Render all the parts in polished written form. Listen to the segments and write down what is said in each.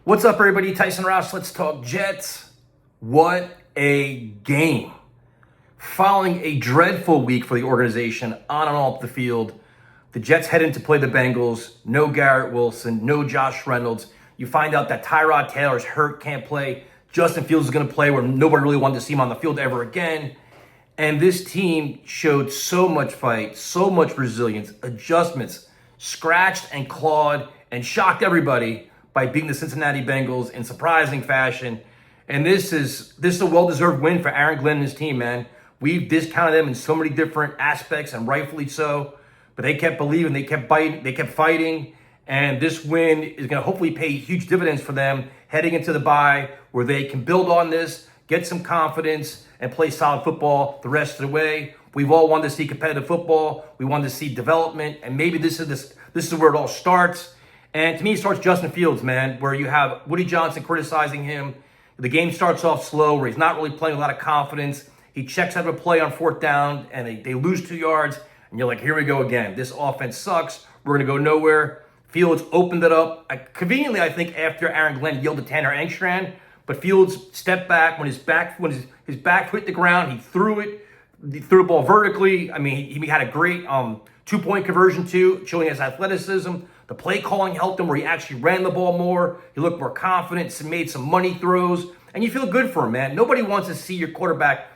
What's up, everybody? Tyson Ross. Let's talk Jets. What a game. Following a dreadful week for the organization on and off the field, the Jets head in to play the Bengals. No Garrett Wilson, no Josh Reynolds. You find out that Tyrod Taylor's hurt, can't play. Justin Fields is going to play where nobody really wanted to see him on the field ever again. And this team showed so much fight, so much resilience, adjustments, scratched and clawed, and shocked everybody by beating the Cincinnati Bengals in surprising fashion. And this is a well-deserved win for Aaron Glenn and his team, man. We've discounted them in so many different aspects, and rightfully so. But they kept believing, they kept biting, they kept fighting. And this win is going to hopefully pay huge dividends for them heading into the bye, where they can build on this, get some confidence, and play solid football the rest of the way. We've all wanted to see competitive football. We wanted to see development, and maybe this is where it all starts. And to me, it starts Justin Fields, man, where you have Woody Johnson criticizing him. The game starts off slow, where he's not really playing a lot of confidence. He checks out of a play on fourth down, and they lose 2 yards. And you're like, here we go again. This offense sucks. We're going to go nowhere. Fields opened it up. Conveniently, I think, after Aaron Glenn yelled at Tanner Engstrand. But Fields stepped back. When his back hit the ground, he threw it. He threw the ball vertically. I mean, he had a great two-point conversion, too, showing his athleticism. The play calling helped him where he actually ran the ball more. He looked more confident, made some money throws. And you feel good for him, man. Nobody wants to see your quarterback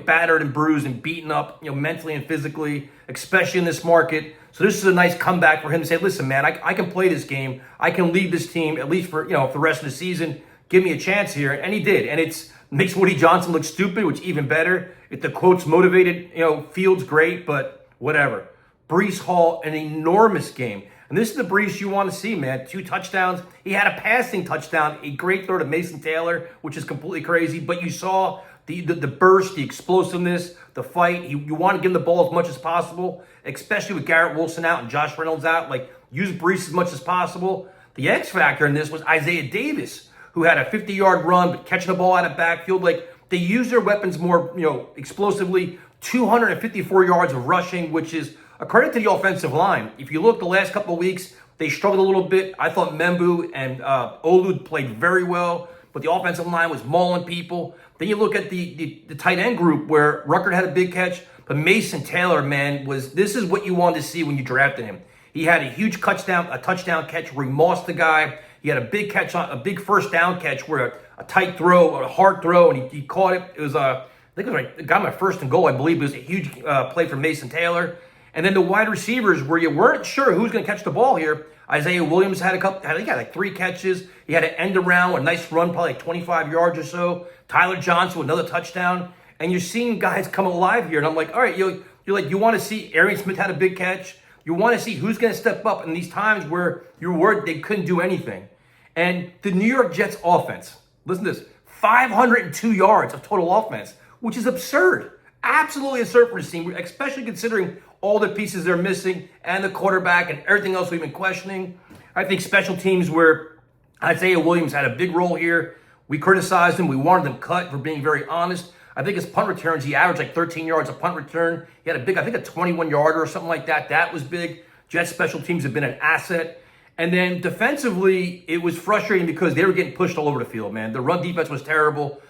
battered and bruised and beaten up, mentally and physically, especially in this market. So this is a nice comeback for him to say, listen, man, I can play this game. I can lead this team, at least for, for the rest of the season. Give me a chance here. And he did. And it makes Woody Johnson look stupid, which even better. If the quotes motivated, Fields, great, but whatever. Breece Hall, an enormous game. And this is the Breece you want to see, man. 2 touchdowns. He had a passing touchdown, a great throw to Mason Taylor, which is completely crazy. But you saw the burst, the explosiveness, the fight. You want to give him the ball as much as possible, especially with Garrett Wilson out and Josh Reynolds out. Like, use Breece as much as possible. The X factor in this was Isaiah Davis, who had a 50-yard run, but catching the ball out of backfield. Like, they use their weapons more, explosively. 254 yards of rushing, which is a credit to the offensive line. If you look the last couple of weeks, they struggled a little bit. I thought Membu and Olu played very well, but the offensive line was mauling people. Then you look at the tight end group where Ruckert had a big catch, but Mason Taylor, man, this is what you wanted to see when you drafted him. He had a huge touchdown catch where he mossed the guy. He had a big catch, a big first down catch where a tight throw, a hard throw, and he caught it. It was I think it was got my first and goal, I believe. It was a huge play from Mason Taylor. And then the wide receivers, where you weren't sure who's going to catch the ball here. Isaiah Williams had like 3 catches. He had an end around, a nice run, probably like 25 yards or so. Tyler Johnson with another touchdown. And you're seeing guys come alive here. And I'm like, all right, you want to see Arian Smith had a big catch. You want to see who's going to step up in these times where you were worried they couldn't do anything. And the New York Jets offense, listen to this, 502 yards of total offense, which is absurd. Absolutely absurd for this team, especially considering all the pieces they're missing and the quarterback and everything else we've been questioning. I think special teams where Isaiah Williams had a big role here. We criticized him. We wanted him cut, for being very honest. I think his punt returns, he averaged like 13 yards a punt return. He had a big, I think a 21-yarder or something like that. That was big. Jets special teams have been an asset. And then defensively, it was frustrating because they were getting pushed all over the field, man. The run defense was terrible.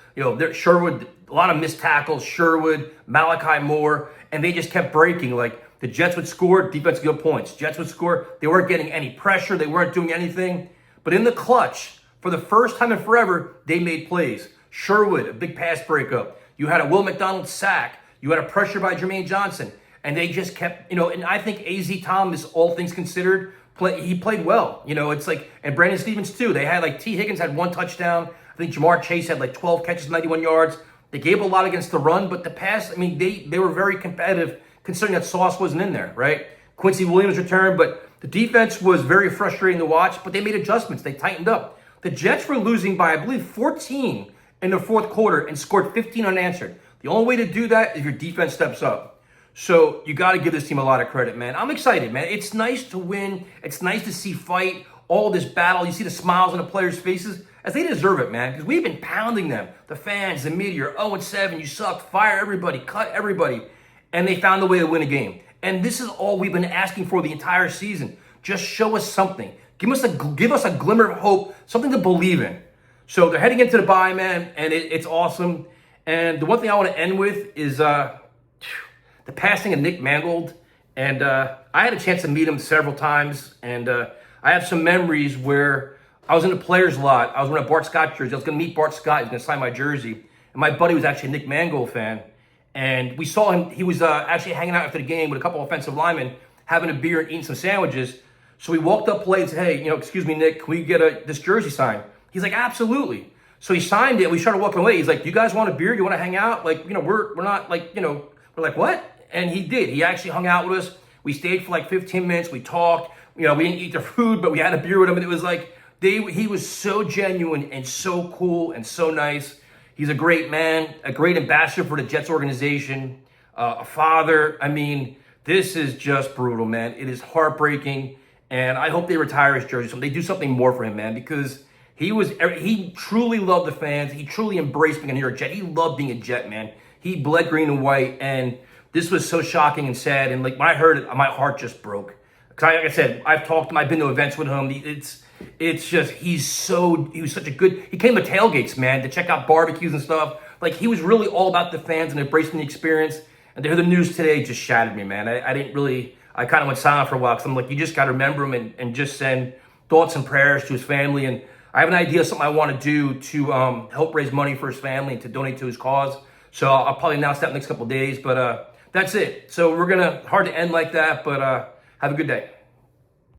Sherwood, a lot of missed tackles, Sherwood, Malachi Moore, and they just kept breaking. Like, the Jets would score, defense would get points. Jets would score, they weren't getting any pressure, they weren't doing anything. But in the clutch, for the first time in forever, they made plays. Sherwood, a big pass breakup. You had a Will McDonald sack. You had a pressure by Jermaine Johnson. And they just kept, and I think A.Z. Thomas, all things considered, he played well. It's like, and Brandon Stevens too. They had T. Higgins had 1 touchdown. I think Jamar Chase had 12 catches, 91 yards. They gave a lot against the run, but the pass, they were very competitive considering that Sauce wasn't in there, right? Quincy Williams returned, but the defense was very frustrating to watch, but they made adjustments. They tightened up. The Jets were losing by, I believe, 14 in the fourth quarter and scored 15 unanswered. The only way to do that is your defense steps up. So you got to give this team a lot of credit, man. I'm excited, man. It's nice to win. It's nice to see fight, all this battle. You see the smiles on the players' faces, as they deserve it, man, because we've been pounding them. The fans, the media, you're 0-7, you suck, fire everybody, cut everybody. And they found a way to win a game. And this is all we've been asking for the entire season. Just show us something. give us a glimmer of hope, something to believe in. So they're heading into the bye, man, and it's awesome. And the one thing I want to end with is the passing of Nick Mangold. And I had a chance to meet him several times, and I have some memories where I was in the players' lot. I was wearing a Bart Scott jersey. I was going to meet Bart Scott. He was going to sign my jersey. And my buddy was actually a Nick Mangold fan. And we saw him. He was actually hanging out after the game with a couple offensive linemen, having a beer and eating some sandwiches. So we walked up late and said, hey, excuse me, Nick, can we get this jersey signed? He's like, absolutely. So he signed it. We started walking away. He's like, you guys want a beer? You want to hang out? Like, we're not like, we're like, what? And he did. He actually hung out with us. We stayed for like 15 minutes. We talked. We didn't eat their food, but we had a beer with him. And it was like, he was so genuine and so cool and so nice. He's a great man, a great ambassador for the Jets organization, a father. I mean, this is just brutal, man. It is heartbreaking. And I hope they retire his jersey. So they do something more for him, man, because he truly loved the fans. He truly embraced being a New York Jet. He loved being a Jet, man. He bled green and white. And this was so shocking and sad. And like when I heard it, my heart just broke. Because like I said, I've talked to him. I've been to events with him. It's just, he was such a good, he came to tailgates, man, to check out barbecues and stuff. Like, he was really all about the fans and embracing the experience. And to hear the news today just shattered me, man. I kind of went silent for a while because I'm like, you just got to remember him and just send thoughts and prayers to his family. And I have an idea of something I want to do to help raise money for his family and to donate to his cause. So I'll probably announce that in the next couple of days. But that's it. So hard to end like that, but have a good day.